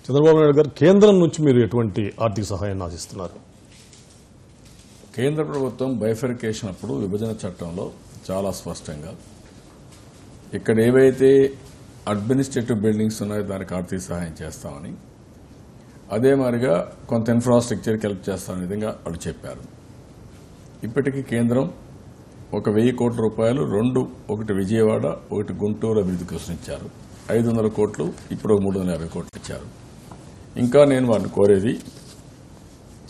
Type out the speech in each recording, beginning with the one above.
చంద్రబాబు నాయుడు గారు కేంద్రం నుంచి మీరు ఎటువంటి ఆర్థిక సహాయాన్ని ఆశిస్తున్నారు? కేంద్ర ప్రభుత్వం బైఫర్కేషన్ అప్పుడు విభజన చట్టంలో చాలా స్పష్టంగా ఇక్కడ ఏవైతే అడ్మినిస్ట్రేటివ్ బిల్డింగ్స్ ఉన్నాయో దానికి ఆర్థిక సహాయం చేస్తామని, అదే మాదిరిగా కొంత ఇన్ఫ్రాస్ట్రక్చర్కి హెల్ప్ చేస్తామనే విధంగా వాళ్ళు చెప్పారు. ఇప్పటికీ కేంద్రం ఒక 1000 కోట్ల రూపాయలు ఒకటి విజయవాడ, ఒకటి గుంటూరు అభివృద్ధి కోసం ఇచ్చారు. 500 కోట్లు, ఇప్పుడు 350 కోట్లు ఇచ్చారు. ఇంకా నేను వారిని కోరేది,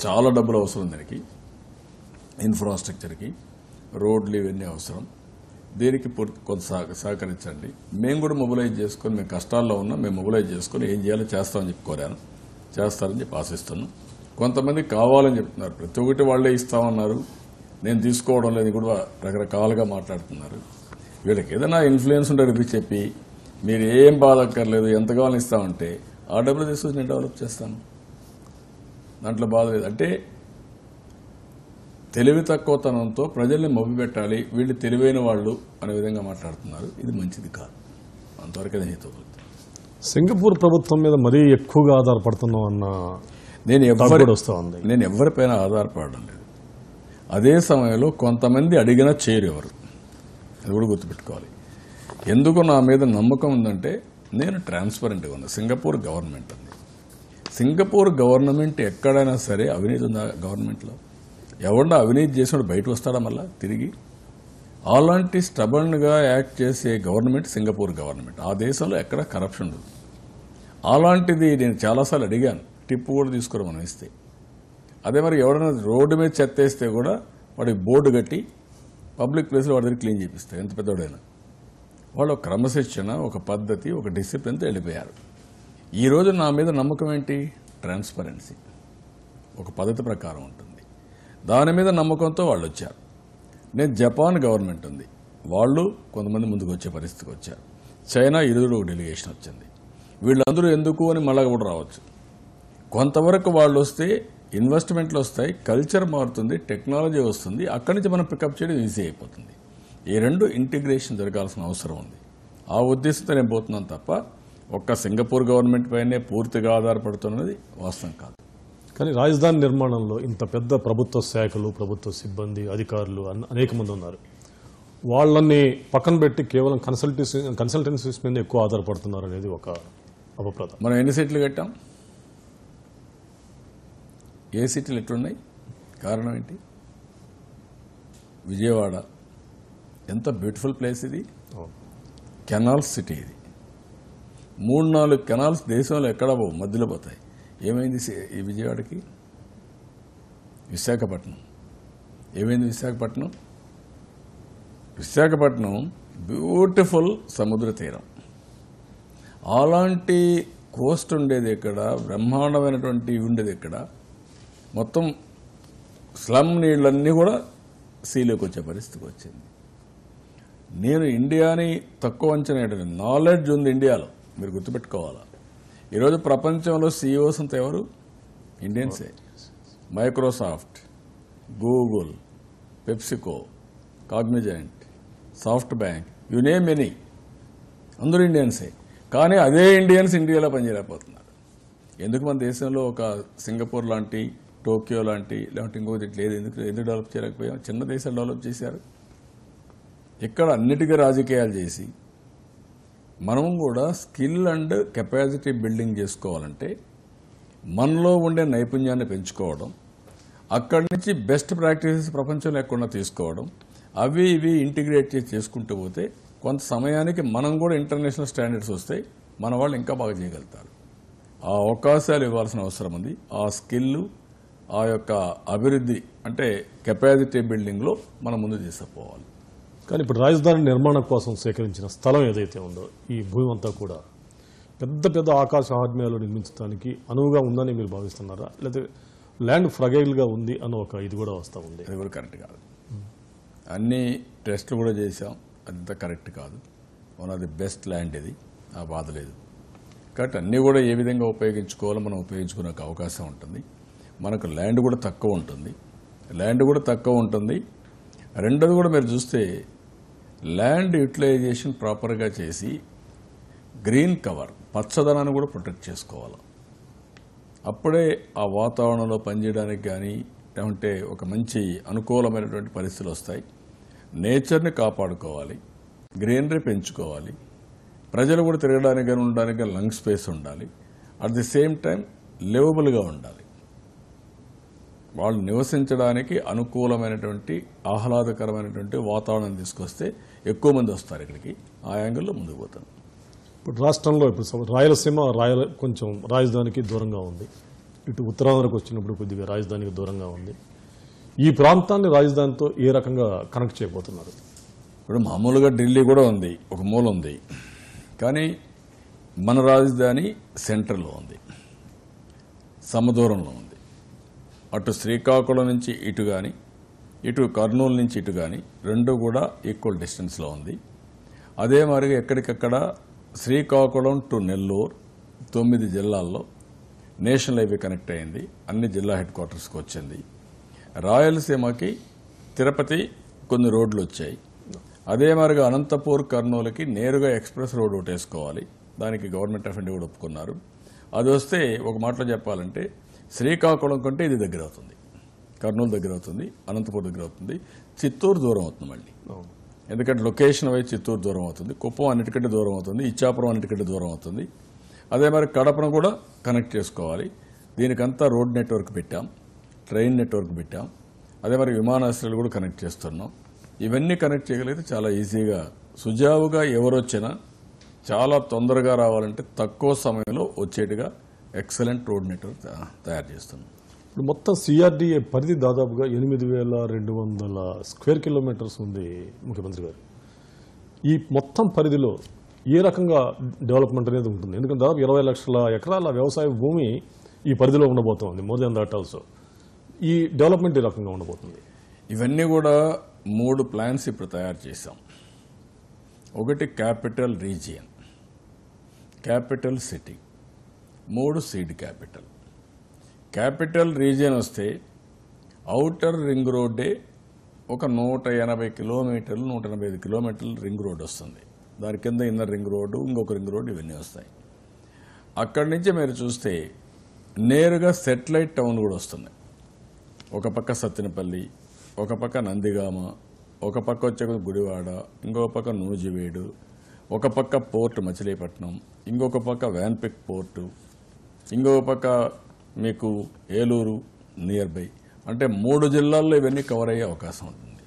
చాలా డబ్బులు అవసరం దానికి, ఇన్ఫ్రాస్ట్రక్చర్కి, రోడ్లు ఇవన్నీ అవసరం. దీనికి కొంత సహకరించండి. మేము కూడా మొబిలైజ్ చేసుకుని, మేము కష్టాల్లో ఉన్నాం, మేము మొబిలైజ్ చేసుకుని ఏం చేయాలో చేస్తామని చెప్పి కోరాను. చేస్తారని చెప్పి ఆశిస్తున్నాం. కొంతమంది కావాలని చెప్తున్నారు, ప్రతి ఒక్కటి వాళ్లే ఇస్తామన్నారు, నేను తీసుకోవడం లేదు కూడా రకరకాలుగా మాట్లాడుతున్నారు. వీళ్ళకి ఏదైనా ఇన్ఫ్లుయెన్స్ ఉంటే చెప్పి మీరు ఏం బాధక్కర్లేదు, ఎంత కావాలని ఇస్తామంటే ఆ డబ్బులు తీసుకొచ్చి నేను డెవలప్ చేస్తాను, దాంట్లో బాధ లేదు. అంటే తెలివి తక్కువతనంతో ప్రజల్ని మభ్యపెట్టాలి, వీళ్ళు తెలివైన వాళ్ళు అనే విధంగా మాట్లాడుతున్నారు. ఇది మంచిది కాదు. అంతవరకు అది హితవు. సింగపూర్ ప్రభుత్వం మీద మరీ ఎక్కువగా ఆధారపడుతున్నాం అన్న నేను ఎవరిపైన ఆధారపడడం లేదు. అదే సమయంలో కొంతమంది అడిగినా చేయరు ఎవరు, అది కూడా గుర్తుపెట్టుకోవాలి. ఎందుకు నా మీద నమ్మకం ఉందంటే నేను ట్రాన్స్పరెంట్గా ఉన్నా. సింగపూర్ గవర్నమెంట్ ఉంది. సింగపూర్ గవర్నమెంట్ ఎక్కడైనా సరే అవినీతి ఉందా గవర్నమెంట్లో? ఎవరన్నా అవినీతి చేసినప్పుడు బయట వస్తాడా మళ్ళా తిరిగి? అలాంటి స్టబర్న్గా యాక్ట్ చేసే గవర్నమెంట్ సింగపూర్ గవర్నమెంట్. ఆ దేశంలో ఎక్కడ కరప్షన్ ఉండదు. అలాంటిది నేను చాలాసార్లు అడిగాను, టిప్పు కూడా తీసుకురా మనం ఇస్తే. అదే మరి ఎవరైనా రోడ్డు మీద చెత్తేస్తే కూడా వాడికి బోర్డు కట్టి పబ్లిక్ ప్లేస్లో వాడి దగ్గర క్లీన్ చేపిస్తారు, ఎంత పెద్దోడైనా. వాళ్ళు ఒక క్రమశిక్షణ, ఒక పద్ధతి, ఒక డిసిప్లిన్తో వెళ్ళిపోయారు. ఈరోజు నా మీద నమ్మకం ఏంటి? ట్రాన్స్పరెన్సీ, ఒక పద్ధతి ప్రకారం ఉంటుంది. దాని మీద నమ్మకంతో వాళ్ళు వచ్చారు. నేను జపాన్ గవర్నమెంట్ ఉంది, వాళ్ళు కొంతమంది ముందుకు వచ్చే పరిస్థితికి వచ్చారు. చైనా ఒక డెలిగేషన్ వచ్చింది. వీళ్ళందరూ ఎందుకు అని మళ్ళా కూడా రావచ్చు. కొంతవరకు వాళ్ళు వస్తే ఇన్వెస్ట్మెంట్లు వస్తాయి, కల్చర్ మారుతుంది, టెక్నాలజీ వస్తుంది. అక్కడి నుంచి మనం పికప్ చేయడం ఈజీ అయిపోతుంది. ఈ రెండు ఇంటిగ్రేషన్ జరగాల్సిన అవసరం ఉంది. ఆ ఉద్దేశంతో నేను పోతున్నాను తప్ప ఒక్క సింగపూర్ గవర్నమెంట్ పైనే పూర్తిగా ఆధారపడుతున్నది వాస్తవం కాదు. కానీ రాజధాని నిర్మాణంలో ఇంత పెద్ద ప్రభుత్వ శాఖలు, ప్రభుత్వ సిబ్బంది, అధికారులు అనేక మంది ఉన్నారు. వాళ్ళని పక్కన పెట్టి కేవలం కన్సల్టెన్సీస్ మీద ఎక్కువ ఆధారపడుతున్నారు అనేది ఒక అభిప్రాయం. మనం ఎన్ని సీట్లు కట్టాం? ఏ సీట్లు ఎట్లున్నాయి? కారణం ఏంటి? విజయవాడ ఎంత బ్యూటిఫుల్ ప్లేస్ ఇది, కెనాల్స్ సిటీ ఇది. 3-4 కెనాల్స్ దేశంలో ఎక్కడ పోవు, మధ్యలో పోతాయి. ఏమైంది ఈ విజయవాడకి? విశాఖపట్నం ఏమైంది? విశాఖపట్నం బ్యూటిఫుల్ సముద్ర తీరం. అలాంటి కోస్ట్ ఉండేది ఎక్కడ, బ్రహ్మాండమైనటువంటి ఉండేది ఎక్కడ, మొత్తం స్లమ్ నీళ్ళన్నీ కూడా సీలోకి వచ్చే పరిస్థితికి వచ్చింది. నేను ఇండియాని తక్కువ అంచనా వేయడం, నాలెడ్జ్ ఉంది ఇండియాలో, మీరు గుర్తుపెట్టుకోవాలా. ఈరోజు ప్రపంచంలో సీఈఓస్ అంతా ఎవరు? ఇండియన్సే. Microsoft, Google, PepsiCo, Cognizant, SoftBank, you name any, అందరూ ఇండియన్సే. కానీ అదే ఇండియన్స్ ఇండియాలో పనిచేయలేకపోతున్నారు. ఎందుకు? మన దేశంలో ఒక సింగపూర్ లాంటి, టోక్యో లాంటి, లేకపోతే ఇంకోటి లేదు. ఎందుకు డెవలప్ చేయలేకపోయాం? చిన్న దేశాలు డెవలప్ చేశారు. ఇక్కడ అన్నిటికీ రాజకీయాలు చేసి మనం కూడా స్కిల్ అండ్ కెపాసిటీ బిల్డింగ్ చేసుకోవాలంటే మనలో ఉండే నైపుణ్యాన్ని పెంచుకోవడం, అక్కడి నుంచి బెస్ట్ ప్రాక్టీసెస్ ప్రపంచం లేకుండా తీసుకోవడం, అవి ఇవి ఇంటిగ్రేట్ చేసి చేసుకుంటూ పోతే కొంత సమయానికి మనం కూడా ఇంటర్నేషనల్ స్టాండర్డ్స్ వస్తాయి, మన వాళ్ళు ఇంకా బాగా చేయగలుగుతారు. ఆ అవకాశాలు ఇవ్వాల్సిన అవసరం ఉంది. ఆ స్కిల్, ఆ యొక్క అభివృద్ధి అంటే కెపాసిటీ బిల్డింగ్లో మనం ముందు తీసుకుపోవాలి. కానీ ఇప్పుడు రాజధాని నిర్మాణం కోసం సేకరించిన స్థలం ఏదైతే ఉందో, ఈ భూమి అంతా కూడా పెద్ద పెద్ద ఆకాశ ఆర్మేయాలు నిర్మించడానికి అనువుగా ఉందని మీరు భావిస్తున్నారా? లేదా ల్యాండ్ ఫ్రగైల్గా ఉంది అన్న ఒక ఇది కూడా వస్తూ ఉంది? అది కూడా కరెక్ట్ కాదు. అన్ని టెస్టులు కూడా చేశాం, అదంతా కరెక్ట్ కాదు. One of the best land ఇది, ఆ బాధ లేదు. కాబట్టి అన్నీ కూడా ఏ విధంగా ఉపయోగించుకోవాలో మనం ఉపయోగించుకునే అవకాశం ఉంటుంది. మనకు ల్యాండ్ కూడా తక్కువ ఉంటుంది. రెండోది కూడా మీరు చూస్తే ల్యాండ్ యూటిలైజేషన్ ప్రాపర్గా చేసి గ్రీన్ కవర్, పచ్చదనాన్ని కూడా ప్రొటెక్ట్ చేసుకోవాలి. అప్పుడే ఆ వాతావరణంలో పనిచేయడానికి కానీ లేకుంటే ఒక మంచి అనుకూలమైనటువంటి పరిస్థితులు వస్తాయి. నేచర్ని కాపాడుకోవాలి, గ్రీనరీ పెంచుకోవాలి, ప్రజలు కూడా తిరగడానికి కానీ ఉండడానికి లంగ్ స్పేస్ ఉండాలి. అట్ ది సేమ్ టైం లివబుల్గా ఉండాలి. వాళ్ళు నివసించడానికి అనుకూలమైనటువంటి ఆహ్లాదకరమైనటువంటి వాతావరణం తీసుకొస్తే ఎక్కువ మంది వస్తారు ఇక్కడికి. ఆ యాంగిల్లో ముందుకు పోతాం. ఇప్పుడు రాష్ట్రంలో ఇప్పుడు రాయలసీమ కొంచెం రాజధానికి దూరంగా ఉంది. ఇటు ఉత్తరాంధ్రకు వచ్చినప్పుడు కొద్దిగా రాజధానికి దూరంగా ఉంది. ఈ ప్రాంతాన్ని రాజధానితో ఏ రకంగా కనెక్ట్ చేయబోతున్నారు? ఇప్పుడు మామూలుగా ఢిల్లీ కూడా ఉంది, ఒక మూల ఉంది. కానీ మన రాజధాని సెంట్రల్లో ఉంది, సమదూరంలో ఉంది. అటు శ్రీకాకుళం నుంచి ఇటు కానీ, ఇటు కర్నూలు నుంచి ఇటు కానీ రెండు కూడా ఈక్వల్ డిస్టెన్స్లో ఉంది. అదే మరిగా ఎక్కడికక్కడ శ్రీకాకుళం టు నెల్లూరు 9 జిల్లాల్లో నేషనల్ హైవే కనెక్ట్ అయింది, అన్ని జిల్లా హెడ్ క్వార్టర్స్కి వచ్చింది. రాయలసీమకి తిరుపతి కొన్ని రోడ్లు వచ్చాయి. అదే మరిగా అనంతపూర్ కర్నూలుకి నేరుగా ఎక్స్ప్రెస్ రోడ్ ఒకటి వేసుకోవాలి. దానికి గవర్నమెంట్ ఆఫ్ ఇండియా కూడా ఒప్పుకున్నారు. అది వస్తే ఒక మాటలో చెప్పాలంటే శ్రీకాకుళం కంటే ఇది దగ్గర అవుతుంది, కర్నూలు దగ్గర అవుతుంది, అనంతపూర్ దగ్గర అవుతుంది, చిత్తూరు దూరం అవుతుంది మళ్ళీ. ఎందుకంటే లొకేషన్ వైజ్ చిత్తూరు దూరం అవుతుంది, కుప్పం అన్నిటికంటే దూరం అవుతుంది, ఇచ్చాపురం అన్నిటికంటే దూరం అవుతుంది. అదే మరి కడపను కూడా కనెక్ట్ చేసుకోవాలి. దీనికంతా రోడ్ నెట్వర్క్ పెట్టాం, ట్రైన్ నెట్వర్క్ పెట్టాం. అదే మరి విమానాశ్రయాలు కూడా కనెక్ట్ చేస్తున్నాం. ఇవన్నీ కనెక్ట్ చేయగలిగితే చాలా ఈజీగా సుజావుగా ఎవరొచ్చినా చాలా తొందరగా రావాలంటే తక్కువ సమయంలో వచ్చేట్టుగా ఎక్సలెంట్ రోడ్ నెట్వర్క్ తయారు చేస్తున్నాం. ఇప్పుడు మొత్తం సిఆర్డీఏ పరిధి దాదాపుగా 8,200 స్క్వేర్ కిలోమీటర్స్ ఉంది ముఖ్యమంత్రి గారు. ఈ మొత్తం పరిధిలో ఏ రకంగా డెవలప్మెంట్ అనేది ఉంటుంది? ఎందుకంటే దాదాపు 20 లక్షల ఎకరాల వ్యవసాయ భూమి ఈ పరిధిలో ఉండబోతోంది. మోర్ దెన్ దట్ ఆల్సో ఈ డెవలప్మెంట్ ఏ రకంగా ఉండబోతుంది? ఇవన్నీ కూడా 3 ప్లాన్స్ ఇప్పుడు తయారు చేశాం. ఒకటి capital region, capital city, 3 seed capital. Capital region వస్తే ఔటర్ రింగ్ రోడ్డే ఒక 180 కిలోమీటర్లు 185 కిలోమీటర్లు రింగ్ రోడ్ వస్తుంది. దాని కింద ఇన్నర్ రింగ్ రోడ్డు, ఇంకొక రింగ్ రోడ్డు, ఇవన్నీ వస్తాయి. అక్కడి నుంచి మీరు చూస్తే నేరుగా సెటిలైట్ టౌన్ కూడా వస్తుంది. ఒక పక్క సత్తెనపల్లి, ఒక పక్క నందిగామ, ఒక పక్క వచ్చే గుడివాడ, ఇంకొక పక్క నూజివీడు, ఒక పక్క పోర్ట్ మచిలీపట్నం, ఇంకొక పక్క వ్యాన్పిక్ పోర్టు, ఇంకొక పక్క మీకు ఏలూరు నియర్ బై. అంటే 3 జిల్లాల్లో ఇవన్నీ కవర్ అయ్యే అవకాశం ఉంటుంది.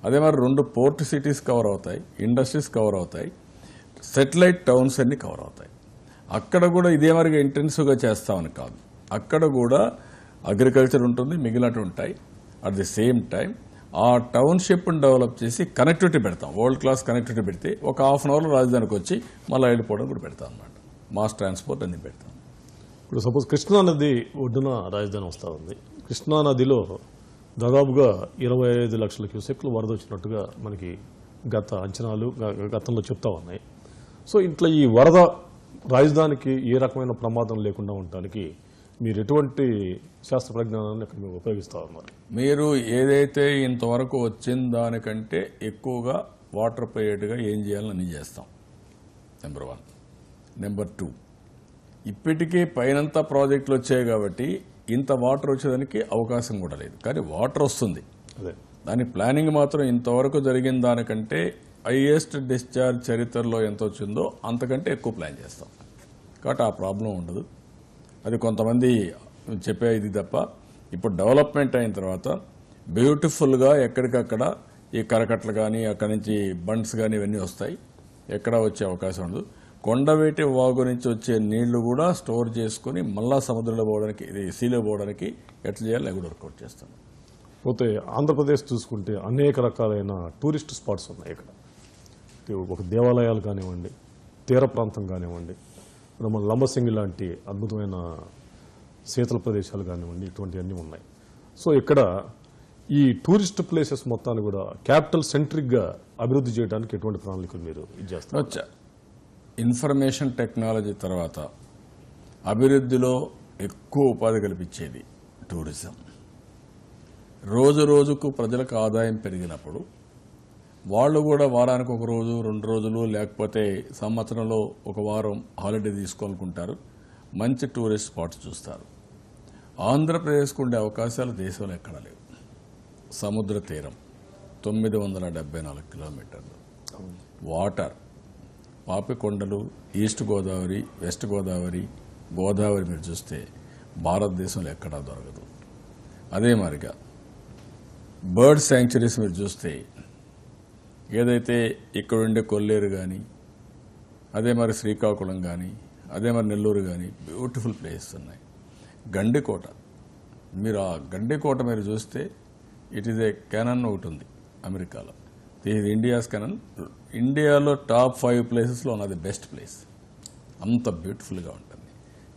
అదే మరి 2 పోర్ట్ సిటీస్ కవర్ అవుతాయి, ఇండస్ట్రీస్ కవర్ అవుతాయి, సెటిలైట్ టౌన్స్ అన్ని కవర్ అవుతాయి. అక్కడ కూడా ఇదే మరిగా ఇంటెన్సివ్గా చేస్తామని కాదు, అక్కడ కూడా అగ్రికల్చర్ ఉంటుంది, మిగిలినట్టు ఉంటాయి. అట్ ది సేమ్ టైం ఆ టౌన్షిప్ని డెవలప్ చేసి కనెక్టివిటీ పెడతాం. వరల్డ్ క్లాస్ కనెక్టివిటీ పెడితే ఒక హాఫ్ అన్ అవర్లో రాజధానికి వచ్చి మళ్ళీ వెళ్ళిపోవడం కూడా పెడతాం అన్నమాట. మాస్ ట్రాన్స్పోర్ట్ అన్ని పెడతాం. ఇప్పుడు సపోజ్ కృష్ణా నది ఒడ్డున రాజధాని వస్తూ ఉంది. కృష్ణా నదిలో దాదాపుగా 25 లక్షల క్యూసెక్లు వరద వచ్చినట్టుగా మనకి గత అంచనాలు గతంలో చెప్తా ఉన్నాయి. సో ఇట్లా ఈ వరద రాజధానికి ఏ రకమైన ప్రమాదం లేకుండా ఉండటానికి మీరు ఎటువంటి శాస్త్ర పరిజ్ఞానాన్ని అక్కడ మీరు ఉపయోగిస్తా ఉన్నారు? మీరు ఏదైతే ఇంతవరకు వచ్చిన దానికంటే ఎక్కువగా వాటర్ పోయేట్టుగా ఏం చేయాలని అన్ని చేస్తాం. నెంబర్ 1. నెంబర్ 2, ఇప్పటికే పైనంతా ప్రాజెక్టులు వచ్చాయి కాబట్టి ఇంత వాటర్ వచ్చేదానికి అవకాశం కూడా లేదు. కానీ వాటర్ వస్తుంది. అదే దాని ప్లానింగ్ మాత్రం ఇంతవరకు జరిగిన దానికంటే హైయెస్ట్ డిశ్చార్జ్ చరిత్రలో ఎంత వచ్చిందో అంతకంటే ఎక్కువ ప్లాన్ చేస్తాం. కాబట్టి ఆ ప్రాబ్లం ఉండదు. అది కొంతమంది చెప్పే ఇది తప్ప ఇప్పుడు డెవలప్మెంట్ అయిన తర్వాత బ్యూటిఫుల్గా ఎక్కడికక్కడ ఈ కరకట్టలు కానీ అక్కడి నుంచి బండ్స్ కానీ ఇవన్నీ వస్తాయి. ఎక్కడా వచ్చే అవకాశం ఉండదు. కొండవేటి వాగు నుంచి వచ్చే నీళ్లు కూడా స్టోర్ చేసుకుని మళ్ళా సముద్రంలో పోవడానికి, ఇది సీలో పోవడానికి ఎట్లా చేయాలి అది కూడా వర్కౌట్ చేస్తాం. పోతే ఆంధ్రప్రదేశ్ చూసుకుంటే అనేక రకాలైన టూరిస్ట్ స్పాట్స్ ఉన్నాయి. ఇక్కడ ఒక దేవాలయాలు కానివ్వండి, తీర ప్రాంతం కానివ్వండి, మన లంబసింగి లాంటి అద్భుతమైన శీతల ప్రదేశాలు కానివ్వండి, ఇటువంటివన్నీ ఉన్నాయి. సో ఇక్కడ ఈ టూరిస్ట్ ప్లేసెస్ మొత్తాన్ని కూడా క్యాపిటల్ సెంట్రిక్గా అభివృద్ధి చేయడానికి ఎటువంటి ప్రణాళికలు మీరు చేస్తారు? ఇన్ఫర్మేషన్ టెక్నాలజీ తర్వాత అభివృద్ధిలో ఎక్కువ ఉపాధి కల్పించేది టూరిజం. రోజు రోజుకు ప్రజలకు ఆదాయం పెరిగినప్పుడు వాళ్ళు కూడా వారానికి 1 రోజు 2 రోజులు లేకపోతే సంవత్సరంలో 1 వారం హాలిడే తీసుకోవాలనుకుంటారు. మంచి టూరిస్ట్ స్పాట్స్ చూస్తారు. ఆంధ్రప్రదేశ్కు ఉండే అవకాశాలు దేశంలో ఎక్కడా లేవు. సముద్ర తీరం 974 కిలోమీటర్లు, water, Papikondalu, east Godavari, west Godavari, Godavari మీరు చూస్తే భారతదేశంలో ఎక్కడా దొరకదు. అదే మాదిరిగా బర్డ్ శాంక్చురీస్ మీరు చూస్తే ఏదైతే ఇక్కడ ఉండే కొల్లేరు కానీ, అదే మరి శ్రీకాకుళం కానీ, అదే మరి నెల్లూరు కానీ బ్యూటిఫుల్ ప్లేసెస్ ఉన్నాయి. గండికోట, మీరు ఆ గండికోట మీరు చూస్తే ఇట్ ఈస్ ఏ కెనన్ ఒకటి ఉంది అమెరికాలో. ఇది ఇండియాస్ కెనన్. ఇండియాలో టాప్ 5 ప్లేసెస్లో ఉన్నది బెస్ట్ ప్లేస్. అంత బ్యూటిఫుల్గా ఉంటుంది.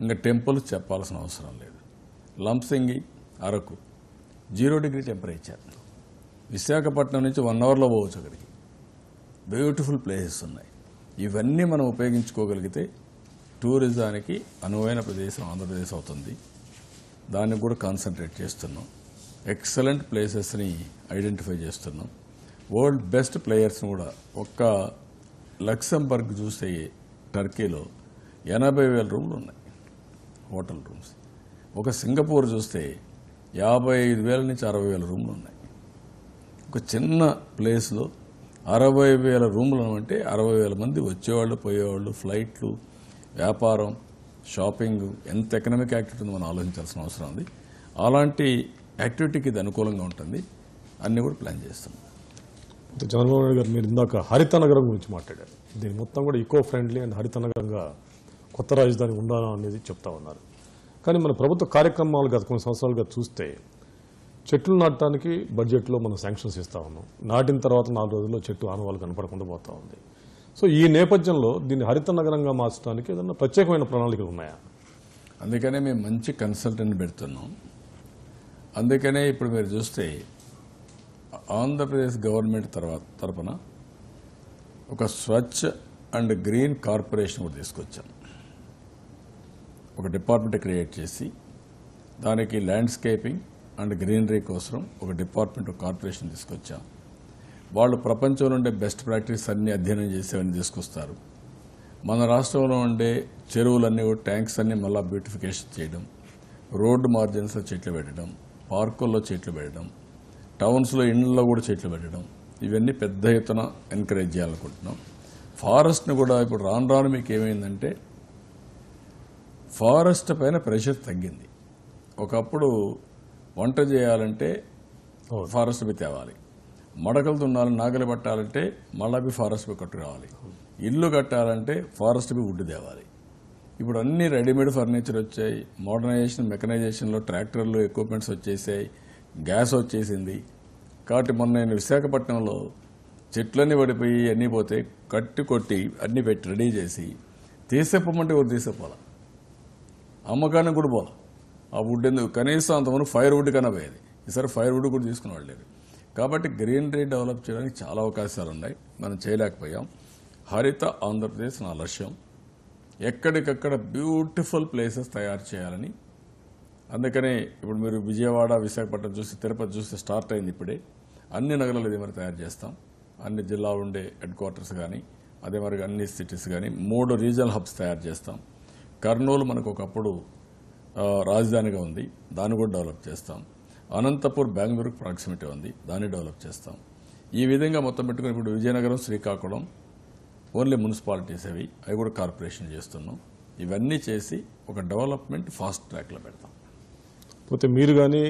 ఇంకా టెంపుల్ చెప్పాల్సిన అవసరం లేదు. Lambasingi, Araku 0 degree temperature. విశాఖపట్నం నుంచి 1 అవర్లో పోవచ్చు అక్కడికి. బ్యూటిఫుల్ ప్లేసెస్ ఉన్నాయి. ఇవన్నీ మనం ఉపయోగించుకోగలిగితే టూరిజానికి అనువైన ప్రదేశం ఆంధ్రప్రదేశ్ అవుతుంది. దానికి కూడా కాన్సన్ట్రేట్ చేస్తున్నాం. ఎక్సలెంట్ ప్లేసెస్ని ఐడెంటిఫై చేస్తున్నాం. వరల్డ్ బెస్ట్ ప్లేయర్స్ని కూడా. ఒక్క లక్సెంబర్గ్ చూస్తే టర్కీలో 80,000 రూమ్లు ఉన్నాయి, హోటల్ రూమ్స్. ఒక సింగపూర్ చూస్తే 55,000 నుంచి 60,000 రూమ్లు ఉన్నాయి. ఒక చిన్న ప్లేస్లో 60,000 రూములు అంటే 60,000 మంది వచ్చేవాళ్ళు, పోయేవాళ్ళు, ఫ్లైట్లు, వ్యాపారం, షాపింగ్, ఎంత ఎకనామిక్ యాక్టివిటీ ఉందో మనం ఆలోచించాల్సిన అవసరం ఉంది. అలాంటి యాక్టివిటీకి ఇది అనుకూలంగా ఉంటుంది. అన్నీ కూడా ప్లాన్ చేస్తున్నాం. చంద్రబాబు నాయుడు గారు, మీరు ఇందాక హరిత నగరం గురించి మాట్లాడారు. దీని మొత్తం కూడా ఈకో ఫ్రెండ్లీ అండ్ హరిత నగరంగా కొత్త రాజధాని ఉండాలా అనేది చెప్తా ఉన్నారు. కానీ మన ప్రభుత్వ కార్యక్రమాలు గత కొన్ని సంవత్సరాలుగా చూస్తే చెట్లు నాటడానికి బడ్జెట్లో మనం శాంక్షన్స్ ఇస్తా ఉన్నాం. నాటిన తర్వాత 4 రోజుల్లో చెట్టు ఆనవాళ్ళు కనపడకుండా పోతా ఉంది. సో ఈ నేపథ్యంలో దీన్ని హరిత నగరంగా మార్చడానికి ఏదైనా ప్రత్యేకమైన ప్రణాళికలు ఉన్నాయా? అందుకనే మేము మంచి కన్సల్టెంట్ పెడుతున్నాం. అందుకనే ఇప్పుడు మీరు చూస్తే ఆంధ్రప్రదేశ్ గవర్నమెంట్ తరపున ఒక స్వచ్ఛ అండ్ గ్రీన్ కార్పొరేషన్ కూడా తీసుకొచ్చాం. ఒక డిపార్ట్మెంట్ క్రియేట్ చేసి దానికి ల్యాండ్స్కేపింగ్ అండ్ గ్రీనరీ కోసం ఒక డిపార్ట్మెంట్, ఒక కార్పొరేషన్ తీసుకొచ్చాం. వాళ్ళు ప్రపంచంలో ఉండే బెస్ట్ ప్రాక్టీస్ అన్ని అధ్యయనం చేసేవన్నీ తీసుకొస్తారు. మన రాష్ట్రంలో ఉండే చెరువులన్నీ, ట్యాంక్స్ అన్ని మళ్ళా బ్యూటిఫికేషన్ చేయడం, రోడ్డు మార్జిన్స్లో చెట్లు పెట్టడం, పార్కుల్లో చెట్లు పెట్టడం, టౌన్స్లో ఇళ్లలో కూడా చెట్లు పెట్టడం, ఇవన్నీ పెద్ద ఎత్తున ఎంకరేజ్ చేయాలనుకుంటున్నాం. ఫారెస్ట్ని కూడా ఇప్పుడు రాను రాను మీకు ఏమైందంటే ఫారెస్ట్ పైన ప్రెషర్ తగ్గింది. ఒకప్పుడు వంట చేయాలంటే ఫారెస్ట్ బి తేవాలి, మడకలు దున్నాలి, నాగలి పట్టాలంటే మళ్ళా బి ఫారెస్ట్ బి కట్టు రావాలి, ఇల్లు కట్టాలంటే ఫారెస్ట్ బి వుడ్ తేవాలి. ఇప్పుడు అన్ని రెడీమేడ్ ఫర్నిచర్ వచ్చాయి, మోడర్నైజేషన్, మెకనైజేషన్లో ట్రాక్టర్లు, ఎక్విప్మెంట్స్ వచ్చేసాయి, గ్యాస్ వచ్చేసింది. కాబట్టి మొన్న నేను విశాఖపట్నంలో చెట్లన్నీ పడిపోయి అన్నీ పోతే కట్టి కొట్టి అన్ని పెట్టి రెడీ చేసి తీసేపోమంటే ఎవరు తీసేపోవాలి, అమ్మకానికి కూడా పోవాలి. ఆ వుడ్ ఎందుకు, కనీసం అంతమంది ఫైర్ వుడ్ కన్నా పోయేది. ఈసారి ఫైర్ వుడ్ కూడా తీసుకుని వాళ్ళలేదు. కాబట్టి గ్రీనరీ డెవలప్ చేయడానికి చాలా అవకాశాలు ఉన్నాయి, మనం చేయలేకపోయాం. హరిత ఆంధ్రప్రదేశ్ నా లక్ష్యం. ఎక్కడికక్కడ బ్యూటిఫుల్ ప్లేసెస్ తయారు చేయాలని. అందుకనే ఇప్పుడు మీరు విజయవాడ, విశాఖపట్నం చూసి, తిరుపతి చూసి స్టార్ట్ అయింది. ఇప్పుడే అన్ని నగరాలు ఇదే మరి తయారు చేస్తాం. అన్ని జిల్లాలు ఉండే హెడ్ క్వార్టర్స్ కానీ, అదే మరి అన్ని సిటీస్ కానీ 3 రీజనల్ హబ్స్ తయారు చేస్తాం. కర్నూలు మనకు ఒకప్పుడు రాజధానిగా ఉంది, దాన్ని కూడా డెవలప్ చేస్తాం. అనంతపూర్ బెంగళూరుకు ప్రాక్సిమిటీ ఉంది, దాన్ని డెవలప్ చేస్తాం. ఈ విధంగా మొత్తం పెట్టుకుని ఇప్పుడు విజయనగరం, శ్రీకాకుళం ఓన్లీ మున్సిపాలిటీస్ అవి కూడా కార్పొరేషన్ చేస్తున్నాం. ఇవన్నీ చేసి ఒక డెవలప్మెంట్ ఫాస్ట్ ట్రాక్లో పెడతాం. పోతే మీరు కానీ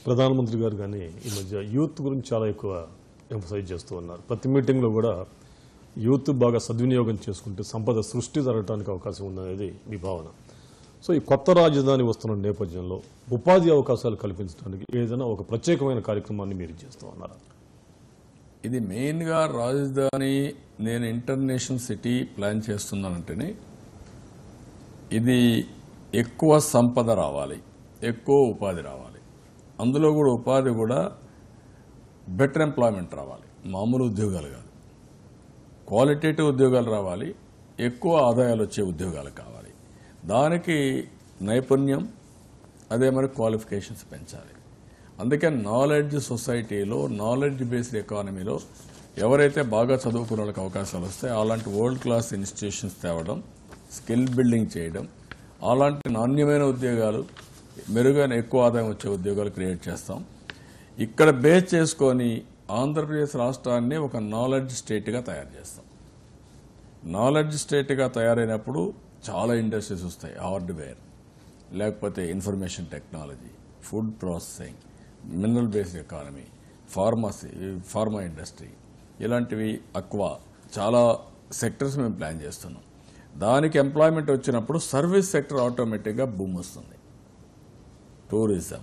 ప్రధానమంత్రి గారు కానీ ఈ మధ్య యూత్ గురించి చాలా ఎక్కువ ఎంఫసైజ్ చేస్తూ ఉన్నారు. ప్రతి మీటింగ్లో కూడా యూత్ బాగా సద్వినియోగం చేసుకుంటే సంపద సృష్టి జరగడానికి అవకాశం ఉందనేది మీ భావన. సో ఈ కొత్త రాజధాని వస్తున్న నేపథ్యంలో ఉపాధి అవకాశాలు కల్పించడానికి ఏదైనా ఒక ప్రత్యేకమైన కార్యక్రమాన్ని మీరు చేస్తూ ఉన్నారా? ఇది మెయిన్గా రాజధాని, నేను ఇంటర్నేషనల్ సిటీ ప్లాన్ చేస్తున్నానంటేనే ఇది ఎక్కువ సంపద రావాలి, ఎక్కువ ఉపాధి రావాలి. అందులో కూడా ఉపాధి కూడా బెటర్ ఎంప్లాయ్మెంట్ రావాలి, మామూలు ఉద్యోగాలు కాదు, క్వాలిటేటివ్ ఉద్యోగాలు రావాలి, ఎక్కువ ఆదాయాలు వచ్చే ఉద్యోగాలు కావాలి. దానికి నైపుణ్యం, అదే మరి క్వాలిఫికేషన్స్ పెంచాలి. అందుకే నాలెడ్జ్ సొసైటీలో, నాలెడ్జ్ బేస్డ్ ఎకానమీలో ఎవరైతే బాగా చదువుకున్న వాళ్ళకి అవకాశాలు వస్తాయి, అలాంటి వరల్డ్ క్లాస్ ఇన్స్టిట్యూషన్స్ తేవడం, స్కిల్ బిల్డింగ్ చేయడం, అలాంటి నాణ్యమైన ఉద్యోగాలు, మెరుగైన ఎక్కువ ఆదాయం వచ్చే ఉద్యోగాలు క్రియేట్ చేస్తాం. ఇక్కడ బేస్ చేసుకొని ఆంధ్రప్రదేశ్ రాష్ట్రాన్ని ఒక నాలెడ్జ్ స్టేట్గా తయారు చేస్తాం. నాలెడ్జ్ స్టేట్గా తయారైనప్పుడు చాలా ఇండస్ట్రీస్ వస్తాయి. హార్డ్వేర్, లేకపోతే information technology, food processing, mineral based economy, pharma industry, ఇలాంటివి అక్వా, చాలా సెక్టర్స్ మేము ప్లాన్ చేస్తున్నాం. దానికి ఎంప్లాయ్మెంట్ వచ్చినప్పుడు సర్వీస్ సెక్టర్ ఆటోమేటిక్గా బూమ్ వస్తుంది. టూరిజం,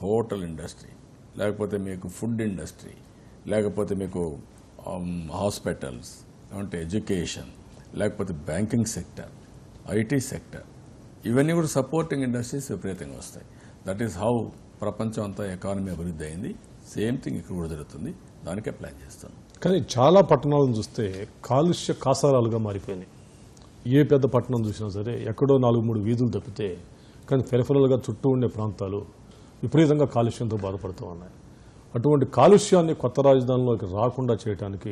హోటల్ ఇండస్ట్రీ, లేకపోతే మీకు ఫుడ్ ఇండస్ట్రీ, లేకపోతే మీకు హాస్పిటల్స్, అంటే ఎడ్యుకేషన్, లేకపోతే బ్యాంకింగ్ సెక్టర్, ఐటీ సెక్టర్, ఇవన్నీ కూడా సపోర్టింగ్ ఇండస్ట్రీస్ విపరీతంగా వస్తాయి. దట్ ఈస్ హౌ ప్రపంచం అంతా ఎకానమీ అభివృద్ధి అయింది. సేమ్ థింగ్ ఇక్కడ కూడా జరుగుతుంది. దానికే ప్లాన్ చేస్తాను. కానీ చాలా పట్టణాలను చూస్తే కాలుష్య కాసారాలుగా మారిపోయినాయి. ఏ పెద్ద పట్టణం చూసినా సరే ఎక్కడో 4-3 వీధులు తప్పితే కానీ పెరిఫరల్గా చుట్టూ ఉండే ప్రాంతాలు విపరీతంగా కాలుష్యంతో బాధపడుతూ ఉన్నాయి. అటువంటి కాలుష్యాన్ని కొత్త రాజధానిలోకి రాకుండా చేయడానికి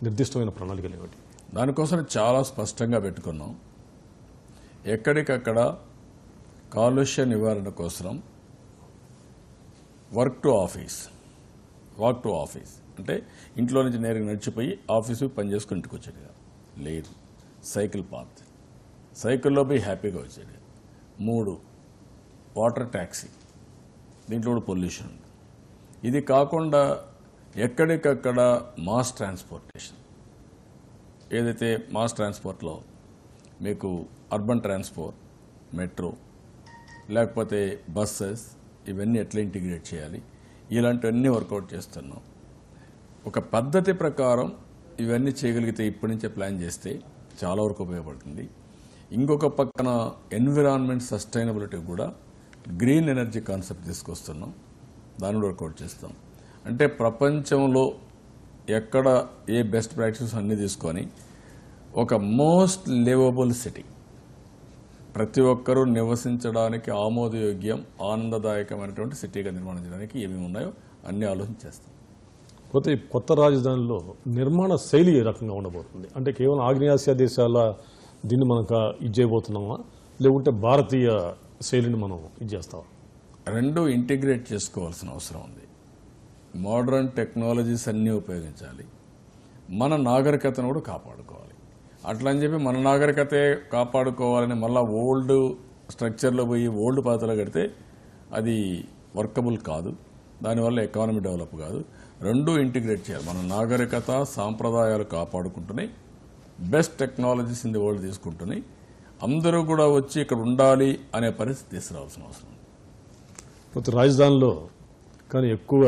నిర్దిష్టమైన ప్రణాళికలు ఏమిటి? దానికోసం చాలా స్పష్టంగా పెట్టుకున్నాం. ఎక్కడికక్కడ కాలుష్య నివారణ కోసం వాక్ టు ఆఫీస్ అంటే ఇంట్లో నుంచి నేరుగా నడిచిపోయి ఆఫీసుకి పనిచేసుకుని ఇంటికి వచ్చేది లేదు. సైకిల్ పాత్, సైకిల్లో పోయి హ్యాపీగా వచ్చేది. 3, వాటర్ ట్యాక్సీ, దీంట్లో కూడా పొల్యూషన్ ఉంది. ఇది కాకుండా ఎక్కడికక్కడ మాస్ ట్రాన్స్పోర్టేషన్, ఏదైతే మాస్ ట్రాన్స్పోర్ట్లో మీకు అర్బన్ ట్రాన్స్పోర్ట్, మెట్రో, లేకపోతే బస్సెస్, ఇవన్నీ ఎట్లా ఇంటిగ్రేట్ చేయాలి, ఇలాంటివన్నీ వర్కౌట్ చేస్తున్నాం. ఒక పద్ధతి ప్రకారం ఇవన్నీ చేయగలిగితే ఇప్పటి నుంచే ప్లాన్ చేస్తే చాలా వరకు ఉపయోగపడుతుంది. ఇంకొక పక్కన ఎన్విరాన్మెంట్ సస్టైనబిలిటీ కూడా గ్రీన్ ఎనర్జీ కాన్సెప్ట్ తీసుకొస్తున్నాం. దాన్ని వర్కౌట్ చేస్తాం. అంటే ప్రపంచంలో ఎక్కడ ఏ బెస్ట్ ప్రాక్టీసెస్ అన్నీ తీసుకొని ఒక మోస్ట్ లివబుల్ సిటీ, ప్రతి ఒక్కరూ నివసించడానికి ఆమోదయోగ్యం, ఆనందదాయకమైనటువంటి సిటీగా నిర్మాణం చేయడానికి ఏమేమి ఉన్నాయో అన్ని ఆలోచన చేస్తాం. పోతే ఈ కొత్త రాజధానిలో నిర్మాణ శైలి ఏ రకంగా ఉండబోతుంది? అంటే కేవలం ఆగ్నేయాసియా దేశాల దీన్ని మనకు ఇది చేయబోతున్నామా, లేకుంటే భారతీయ శైలిని మనం ఇది చేస్తామా? రెండు ఇంటిగ్రేట్ చేసుకోవాల్సిన అవసరం ఉంది. మోడర్న్ టెక్నాలజీస్ అన్నీ ఉపయోగించాలి, మన నాగరికతను కూడా కాపాడుకోవాలి. అట్లా అని చెప్పి మన నాగరికతే కాపాడుకోవాలని మళ్ళీ ఓల్డ్ స్ట్రక్చర్లో పోయి ఓల్డ్ పాత్రలో కడితే అది వర్కబుల్ కాదు. దానివల్ల ఎకానమీ డెవలప్ కాదు. రెండూ ఇంటిగ్రేట్ చేయాలి. మన నాగరికత, సాంప్రదాయాలు కాపాడుకుంటున్నాయి, best technologies in the world తీసుకుంటున్నాయి. అందరూ కూడా వచ్చి ఇక్కడ ఉండాలి అనే పరిస్థితి తీసుకురావాల్సిన అవసరం ఉంది. ప్రతి రాజధానిలో కానీ ఎక్కువ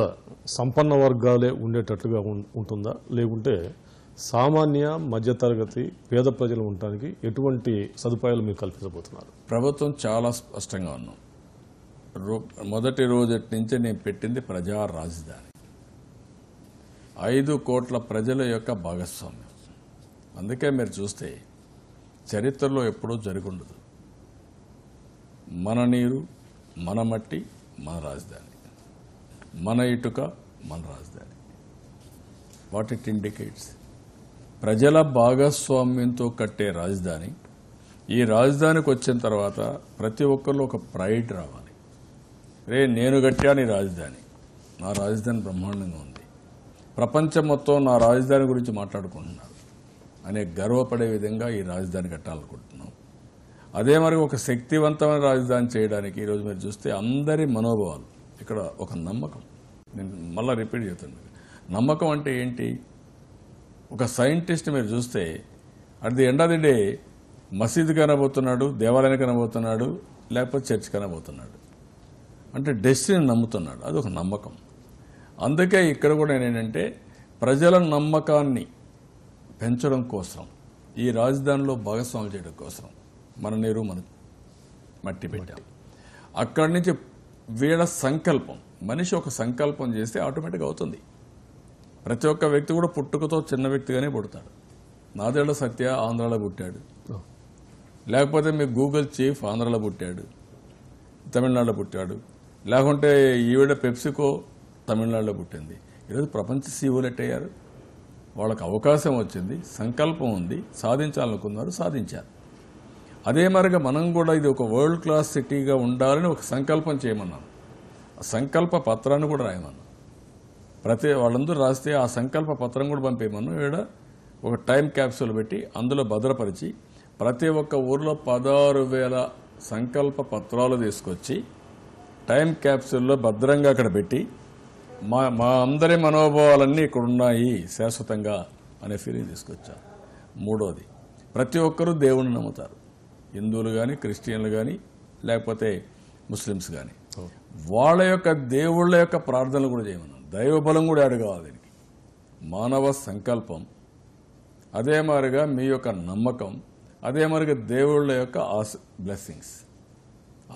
సంపన్న వర్గాలే ఉండేటట్లుగా ఉంటుందా, లేకుంటే సామాన్య మధ్యతరగతి పేద ప్రజలు ఉండటానికి ఎటువంటి సదుపాయాలు మీరు కల్పించబోతున్నారు? ప్రభుత్వం చాలా స్పష్టంగా ఉన్నాం. మొదటి రోజు నుంచి నేను పెట్టింది ప్రజా రాజధాని, 5 కోట్ల ప్రజల యొక్క భాగస్వామ్యం. అందుకే మీరు చూస్తే చరిత్రలో ఎప్పుడూ జరుగుండదు. మన నీరు, మన మట్టి, మన రాజధాని, మన ఇటుక, మన రాజధాని. What it indicates? ప్రజల భాగస్వామ్యంతో కట్టే రాజధాని. ఈ రాజధానికి వచ్చిన తర్వాత ప్రతి ఒక్కరిలో ఒక ప్రైడ్ రావాలి. నేను కట్టాను ఈ రాజధాని, నా రాజధాని బ్రహ్మాండంగా ఉంది, ప్రపంచం మొత్తం నా రాజధాని గురించి మాట్లాడుకుంటున్నారు అనే గర్వపడే విధంగా ఈ రాజధాని కట్టాలనుకుంటున్నాం. అదే మరి ఒక శక్తివంతమైన రాజధాని చేయడానికి ఈరోజు మీరు చూస్తే అందరి మనోభావాలు, ఇక్కడ ఒక నమ్మకం. నేను మళ్ళీ రిపీట్ చేస్తాను. నమ్మకం అంటే ఏంటి? ఒక సైంటిస్ట్ మీరు చూస్తే at the end of the day మసీదు కనబోతున్నాడు, దేవాలయానికి కనబోతున్నాడు, లేకపోతే చర్చ్ కనబోతున్నాడు. అంటే డెస్టినీ నమ్ముతున్నాడు. అది ఒక నమ్మకం. అందుకే ఇక్కడ కూడా ఏంటంటే ప్రజల నమ్మకాన్ని పెంచడం కోసం, ఈ రాజధానిలో భాగస్వాములు చేయడం కోసం మన నీరు, మన మట్టి పెట్టాం. అక్కడి నుంచి వీళ్ళ సంకల్పం, మనిషి ఒక సంకల్పం చేస్తే ఆటోమేటిక్గా అవుతుంది. ప్రతి ఒక్క వ్యక్తి కూడా పుట్టుకతో చిన్న వ్యక్తిగానే పుడతాడు. నాదేళ్ల సత్య ఆంధ్రాలో పుట్టాడు, లేకపోతే మీ గూగుల్ చీఫ్ ఆంధ్రాలో పుట్టాడు, తమిళనాడులో పుట్టాడు, లేకుంటే ఈవిడ పెప్సికో తమిళనాడులో పుట్టింది. ఈరోజు ప్రపంచ సీఈఓలు ఎట్టయ్యారు? వాళ్ళకు అవకాశం వచ్చింది, సంకల్పం ఉంది, సాధించాలనుకున్నారు, సాధించారు. అదే మరిగా మనం కూడా ఇది ఒక వరల్డ్ క్లాస్ సిటీగా ఉండాలని ఒక సంకల్పం చేయమన్నాం. ఆ సంకల్ప పత్రాన్ని కూడా రాయమన్నాం. వాళ్ళందరూ రాస్తే ఆ సంకల్ప పత్రం కూడా పంపేయమన్నాం. ఇక్కడ ఒక టైం క్యాప్సూల్ పెట్టి అందులో భద్రపరిచి ప్రతి ఒక్క ఊర్లో 16,000 సంకల్ప పత్రాలు తీసుకొచ్చి టైం క్యాప్సూల్లో భద్రంగా అక్కడ పెట్టి మా అందరి మనోభావాలన్నీ ఇక్కడ ఉన్నాయి శాశ్వతంగా అనే ఫీలింగ్ తీసుకొచ్చారు. మూడోది, ప్రతి ఒక్కరూ దేవుణ్ణి నమ్ముతారు. హిందువులు కానీ, క్రిస్టియన్లు కానీ, లేకపోతే ముస్లిమ్స్ కానీ. వాళ్ళ యొక్క దేవుళ్ళ యొక్క ప్రార్థనలు కూడా చేయమన్నాం. దైవబలం కూడా అడగాలి దీనికి. మానవ సంకల్పం, అదే మాదిరిగా మీ యొక్క నమ్మకం, అదే మాదిరిగా దేవుళ్ళ యొక్క బ్లెస్సింగ్స్,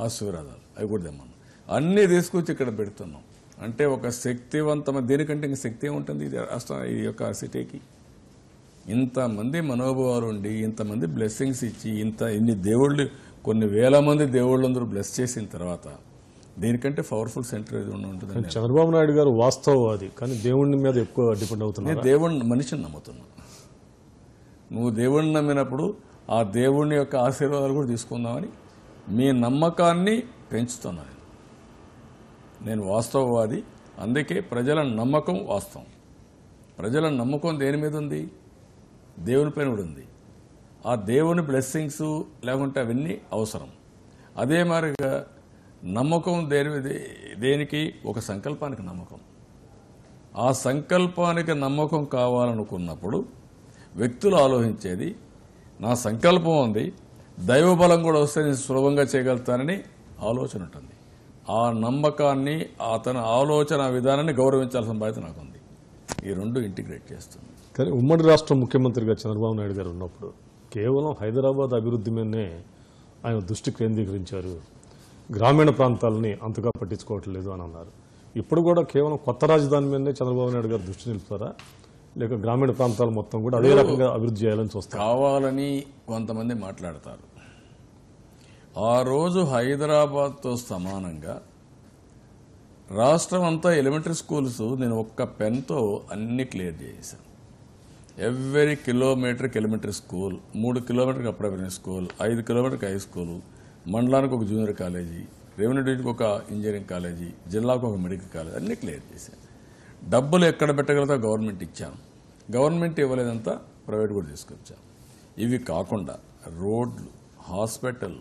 ఆశీర్వాదాలు అవి కూడా తెమ్మన్నాం. అన్నీ తీసుకొచ్చి ఇక్కడ పెడుతున్నాం. అంటే ఒక శక్తివంతమైన, దీనికంటే ఇంక శక్తి ఉంటుంది ఈ యొక్క సిటీకి. ఇంతమంది మనోభావాలు ఉండి, ఇంతమంది బ్లెస్సింగ్స్ ఇచ్చి, ఇన్ని దేవుళ్ళు, కొన్ని వేల మంది దేవుళ్ళందరూ బ్లెస్ చేసిన తర్వాత దీనికంటే పవర్ఫుల్ సెంటర్ ఏది ఉంటుంది? చంద్రబాబు నాయుడు గారు వాస్తవవాది, కానీ దేవుడి మీద ఎక్కువ డిపెండ్ అవుతున్నారు. దేవుడిని, మనిషిని నమ్ముతున్నా. నువ్వు దేవుడిని నమ్మినప్పుడు ఆ దేవుడిని యొక్క ఆశీర్వాదాలు కూడా తీసుకుందామని మీ నమ్మకాన్ని పెంచుతున్నాను. నేను వాస్తవవాది, అందుకే ప్రజల నమ్మకం వాస్తవం. ప్రజల నమ్మకం దేని మీద ఉంది? దేవునిపైన కూడా ఉంది. ఆ దేవుని బ్లెస్సింగ్స్ లేకుంటే అవన్నీ అవసరం. అదే మాదిరిగా నమ్మకం దేనికి? ఒక సంకల్పానికి నమ్మకం. ఆ సంకల్పానికి నమ్మకం కావాలనుకున్నప్పుడు వ్యక్తులు ఆలోచించేది, నా సంకల్పం ఉంది, దైవబలం కూడా వస్తే నేను సులభంగా చేయగలుగుతానని ఆలోచన ఉంటుంది. ఆ నమ్మకాన్ని, అతని ఆలోచన విధానాన్ని గౌరవించాల్సిన బాధ్యత నాకుంది. ఈ రెండు ఇంటిగ్రేట్ చేస్తుంది. కానీ ఉమ్మడి రాష్ట్ర ముఖ్యమంత్రిగా చంద్రబాబు నాయుడు గారు ఉన్నప్పుడు కేవలం హైదరాబాద్ అభివృద్ధి మీదనే ఆయన దృష్టి కేంద్రీకరించారు, గ్రామీణ ప్రాంతాలని అంతగా పట్టించుకోవట్లేదు అని అన్నారు. ఇప్పుడు కూడా కేవలం కొత్త రాజధాని మీదనే చంద్రబాబు నాయుడు గారు దృష్టి నిలుపుతారా, లేక గ్రామీణ ప్రాంతాలు మొత్తం కూడా అదే రకంగా అభివృద్ధి చేయాలని చూస్తారు? కావాలని కొంతమంది మాట్లాడతారు. ఆ రోజు హైదరాబాద్తో సమానంగా రాష్ట్రం అంతా ఎలిమెంటరీ స్కూల్స్ నేను ఒక్క పెన్తో అన్ని క్లియర్ చేశాను. ఎవ్రీ కిలోమీటర్కి ఎలిమెంటరీ స్కూల్, 3 కిలోమీటర్కి అప్ ప్రైమరీ స్కూల్, 5 కిలోమీటర్కి హై స్కూల్, మండలానికి ఒక జూనియర్ కాలేజీ, రెవెన్యూ డివిజన్కి ఒక ఇంజనీరింగ్ కాలేజీ, జిల్లాకు ఒక మెడికల్ కాలేజీ, అన్ని క్లియర్ చేశాను. డబ్బులు ఎక్కడ పెట్టగలుగుతా గవర్నమెంట్ ఇచ్చాను. గవర్నమెంట్ ఇవ్వలేదంతా ప్రైవేట్ కూడా తీసుకొచ్చాను. ఇవి కాకుండా రోడ్లు, హాస్పిటల్,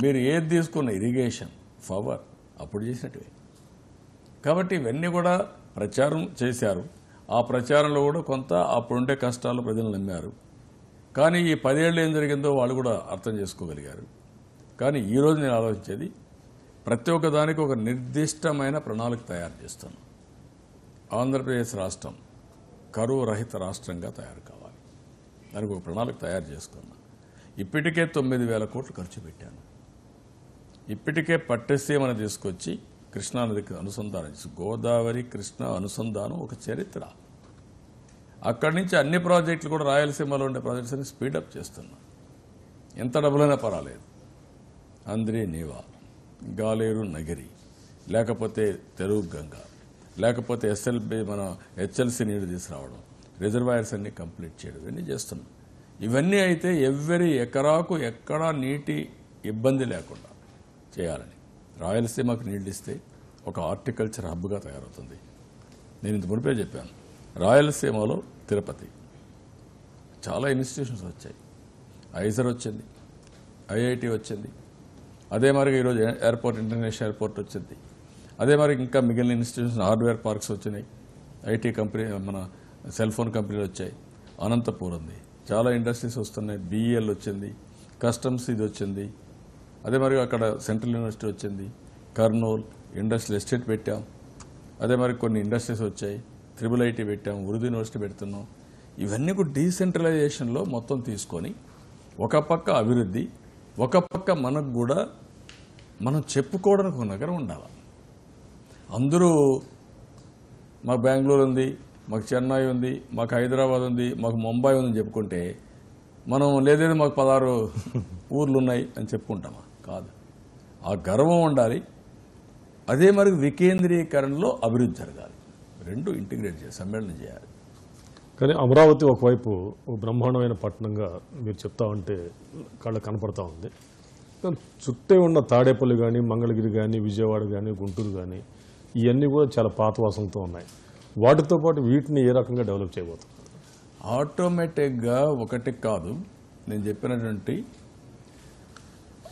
మీరు ఏది తీసుకున్న ఇరిగేషన్, పవర్ అప్పుడు చేసినట్టువే. కాబట్టి ఇవన్నీ కూడా ప్రచారం చేశారు. ఆ ప్రచారంలో కూడా కొంత అప్పుడుండే కష్టాలు ప్రజలు నమ్మారు. కానీ ఈ 10 ఏళ్ళు ఏం జరిగిందో వాళ్ళు కూడా అర్థం చేసుకోగలిగారు. కానీ ఈరోజు నేను ఆలోచించేది, ప్రతి ఒక్క దానికి ఒక నిర్దిష్టమైన ప్రణాళిక తయారు చేస్తాను. ఆంధ్రప్రదేశ్ రాష్ట్రం కరువు రహిత రాష్ట్రంగా తయారు కావాలి. దానికి ఒక ప్రణాళిక తయారు చేసుకున్నా. ఇప్పటికే 9,000 కోట్లు ఖర్చు పెట్టాను. ఇప్పటికే పట్టసీమను తీసుకొచ్చి కృష్ణానదికి అనుసంధానం చేసి, గోదావరి కృష్ణ అనుసంధానం ఒక చరిత్ర. అక్కడి నుంచి అన్ని ప్రాజెక్టులు కూడా రాయలసీమలో ఉండే ప్రాజెక్ట్స్ అన్ని స్పీడప్ చేస్తున్నా. ఎంత డబ్బులైనా పర్వాలేదు. అంద్రి నీవా, గాలేరు నగిరి, లేకపోతే తెలుగు గంగ, లేకపోతే మన హెచ్ఎల్సీ నీళ్లు తీసుకురావడం, రిజర్వాయర్స్ అన్ని కంప్లీట్ చేయడం, ఇవన్నీ చేస్తున్నాం. ఇవన్నీ అయితే ఎవ్వరి ఎకరాకు ఎక్కడా నీటి ఇబ్బంది లేకుండా చేయాలని. రాయలసీమకు నీళ్లు ఇస్తే ఒక హార్టికల్చర్ హబ్గా తయారవుతుంది. నేను ఇంత మునిపే చెప్పాను, రాయలసీమలో తిరుపతి చాలా ఇన్స్టిట్యూషన్స్ వచ్చాయి. ఐజర్ వచ్చింది, ఐఐటి వచ్చింది, అదే మరి ఈరోజు ఎయిర్పోర్ట్, ఇంటర్నేషనల్ ఎయిర్పోర్ట్ వచ్చింది. అదే మరి ఇంకా మిగిలిన ఇన్స్టిట్యూషన్స్, హార్డ్వేర్ పార్క్స్ వచ్చినాయి, ఐటీ కంపెనీ, మన సెల్ ఫోన్ కంపెనీలు వచ్చాయి, అనంతపూర్ ఉంది, చాలా ఇండస్ట్రీస్ వస్తున్నాయి, బిఈఎల్ వచ్చింది, కస్టమ్స్ ఇది వచ్చింది. అదే మరి అక్కడ సెంట్రల్ యూనివర్సిటీ వచ్చింది, కర్నూలు ఇండస్ట్రియల్ ఎస్టేట్ పెట్టాం. అదే మరి కొన్ని ఇండస్ట్రీస్ వచ్చాయి, ట్రిపుల్ ఐటీ పెట్టాం, ఉర్దూ యూనివర్సిటీ పెడుతున్నాం. ఇవన్నీ కూడా డీసెంట్రలైజేషన్లో మొత్తం తీసుకొని ఒక పక్క అభివృద్ధి, ఒక పక్క మనకు కూడా మనం చెప్పుకోవడానికి ఒక నగరం ఉండాలి. అందరూ మాకు బెంగళూరు ఉంది, మాకు చెన్నై ఉంది, మాకు హైదరాబాద్ ఉంది, మాకు ముంబై ఉందని చెప్పుకుంటే మనం లేదేదో మాకు 16 ఊర్లు ఉన్నాయి అని చెప్పుకుంటామా? కాదు. ఆ గర్వం ఉండాలి. అదే మరి వికేంద్రీకరణలో అభివృద్ధి జరగాలి. రెండు ఇంటిగ్రేట్ చేసి సమ్మేళనం చేయాలి. కానీ అమరావతి ఒకవైపు ఒక బ్రహ్మాండమైన పట్టణంగా మీరు చెప్తా ఉంటే కళ్ళ కనపడతా ఉంది. కానీ చుట్టే ఉన్న తాడేపల్లి కానీ, మంగళగిరి కానీ, విజయవాడ కానీ, గుంటూరు కానీ ఇవన్నీ కూడా చాలా పాత వాసనతో ఉన్నాయి. వాటితో పాటు వీటిని ఏ రకంగా డెవలప్ చేయబోతున్నారు? ఆటోమేటిక్గా ఒకటి కాదు, నేను చెప్పినటువంటి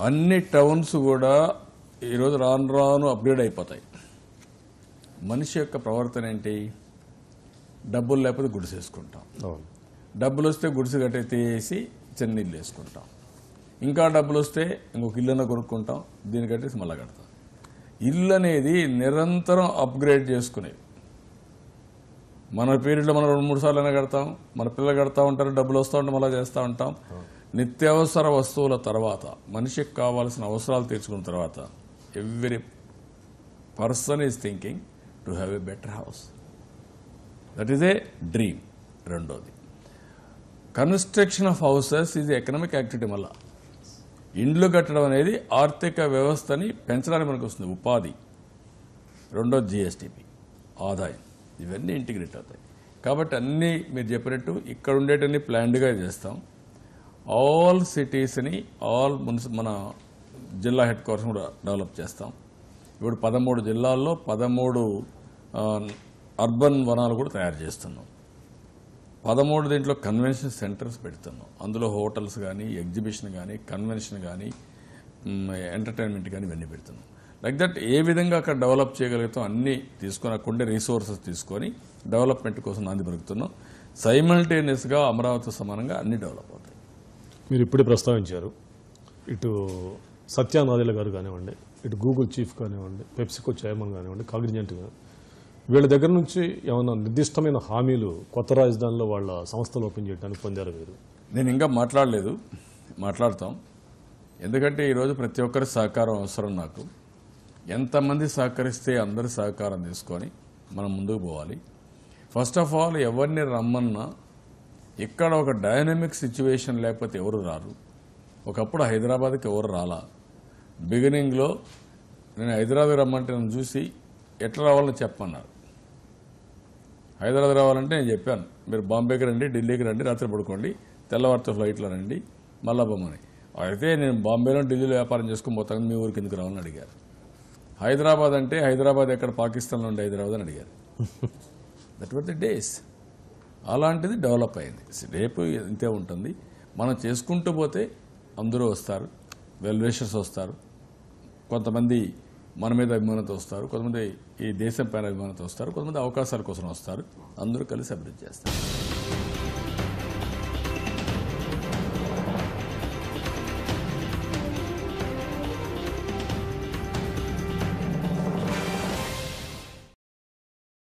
అన్ని టౌన్స్ కూడా ఈరోజు రాను రాను అప్గ్రేడ్ అయిపోతాయి. మనిషి యొక్క ప్రవర్తన ఏంటి? డబ్బులు లేకపోతే గుడిసె వేసుకుంటాం, అవును. డబ్బులు వస్తే గుడిసె కట్టేసి చెన్నీళ్ళు వేసుకుంటాం, ఇంకా డబ్బులు వస్తే ఇంకొక ఇల్లున కొనుక్కుంటాం, దీన్ని కట్టేసి మళ్ళా కడతాం. ఇల్లు అనేది నిరంతరం అప్గ్రేడ్ చేసుకునేది. మన పీరియడ్లో మనం 2-3 సార్లు అయినా కడతాం, మన పిల్లలు కడతా ఉంటారు, డబ్బులు వస్తూ ఉంటే మళ్ళీ చేస్తూ ఉంటాం. నిత్యావసర వస్తువుల తర్వాత మనిషికి కావాల్సిన అవసరాలు తీర్చుకున్న తర్వాత every person is thinking to have a better house. That is a dream. రెండోది, construction of houses is economic activity. మళ్ళా ఇండ్లు కట్టడం అనేది ఆర్థిక వ్యవస్థని పెంచడానికి మనకు వస్తుంది, ఉపాధి. రెండోది జిఎస్టిపి, ఆదాయం. ఇవన్నీ ఇంటిగ్రేట్ అవుతాయి. కాబట్టి అన్నీ మీరు చెప్పినట్టు ఇక్కడ ఉండేటన్ని ప్లాన్డ్గా చేస్తాం. ఆల్ సిటీస్ని, మన జిల్లా హెడ్ క్వార్టర్స్ కూడా డెవలప్ చేస్తాం. ఇప్పుడు 13 జిల్లాల్లో 13 అర్బన్ వనాలు కూడా తయారు చేస్తున్నాం. 13 దీంట్లో కన్వెన్షన్ సెంటర్స్ పెడుతున్నాం. అందులో హోటల్స్ కానీ, ఎగ్జిబిషన్ కానీ, కన్వెన్షన్ కానీ, ఎంటర్టైన్మెంట్ కానీ ఇవన్నీ పెడుతున్నాం. లైక్ దట్ ఏ విధంగా అక్కడ డెవలప్ చేయగలుగుతాం అన్నీ తీసుకొని, అక్కడ ఉండే రిసోర్సెస్ తీసుకొని డెవలప్మెంట్ కోసం నాంది పలుకుతున్నాం. సైమల్టేనియస్గా అమరావతి సమానంగా అన్ని డెవలప్ అవుతాయి. మీరు ఇప్పుడే ప్రస్తావించారు, ఇటు సత్యానాదేళ్ల గారు కానివ్వండి, ఇటు గూగుల్ చీఫ్ కానివ్వండి, పెప్సికో చైర్మన్ కానివ్వండి, కాగ్నిజెంట్ వీళ్ళ దగ్గర నుంచి ఏమైనా నిర్దిష్టమైన హామీలు కొత్త రాజధానిలో వాళ్ళ సంస్థలు ఓపెన్ చేయడానికి పొందారు మీరు? నేను ఇంకా మాట్లాడలేదు, మాట్లాడతాం. ఎందుకంటే ఈరోజు ప్రతి ఒక్కరి సహకారం అవసరం. నాకు ఎంతమంది సహకరిస్తే అందరి సహకారం తీసుకొని మనం ముందుకు పోవాలి. ఫస్ట్ ఆఫ్ ఆల్ ఎవరిని రమ్మన్నా ఇక్కడ ఒక డైనమిక్ సిచ్యువేషన్ లేకపోతే ఎవరు రారు. ఒకప్పుడు హైదరాబాద్కి ఎవరు రాలా. బిగినింగ్లో నేను హైదరాబాద్ రమ్మంటే నన్ను చూసి ఎట్లా రావాలని చెప్పమన్నారు. హైదరాబాద్ రావాలంటే నేను చెప్పాను, మీరు బాంబేకి రండి, ఢిల్లీకి రండి, రాత్రి పడుకోండి, తెల్లవారితో ఫ్లైట్లో రండి, మళ్ళా బొమ్మని. అయితే నేను బాంబేలో ఢిల్లీలో వ్యాపారం చేసుకుని పోతాను, మీ ఊరికి ఎందుకు రావాలని అడిగారు. హైదరాబాద్ అంటే హైదరాబాద్ ఎక్కడ, పాకిస్తాన్లో ఉండే హైదరాబాద్ అని అడిగారు. That were the days. అలాంటిది డెవలప్ అయింది. రేపు ఇంతే ఉంటుంది. మనం చేసుకుంటూ పోతే అందరూ వస్తారు, వెల్ విషర్స్ వస్తారు, కొంతమంది మన మీద అభిమానంతో వస్తారు, కొంతమంది ఈ దేశం పైన అభిమానంతో వస్తారు, కొంతమంది అవకాశాల కోసం వస్తారు. అందరూ కలిసి అభివృద్ధి చేస్తారు.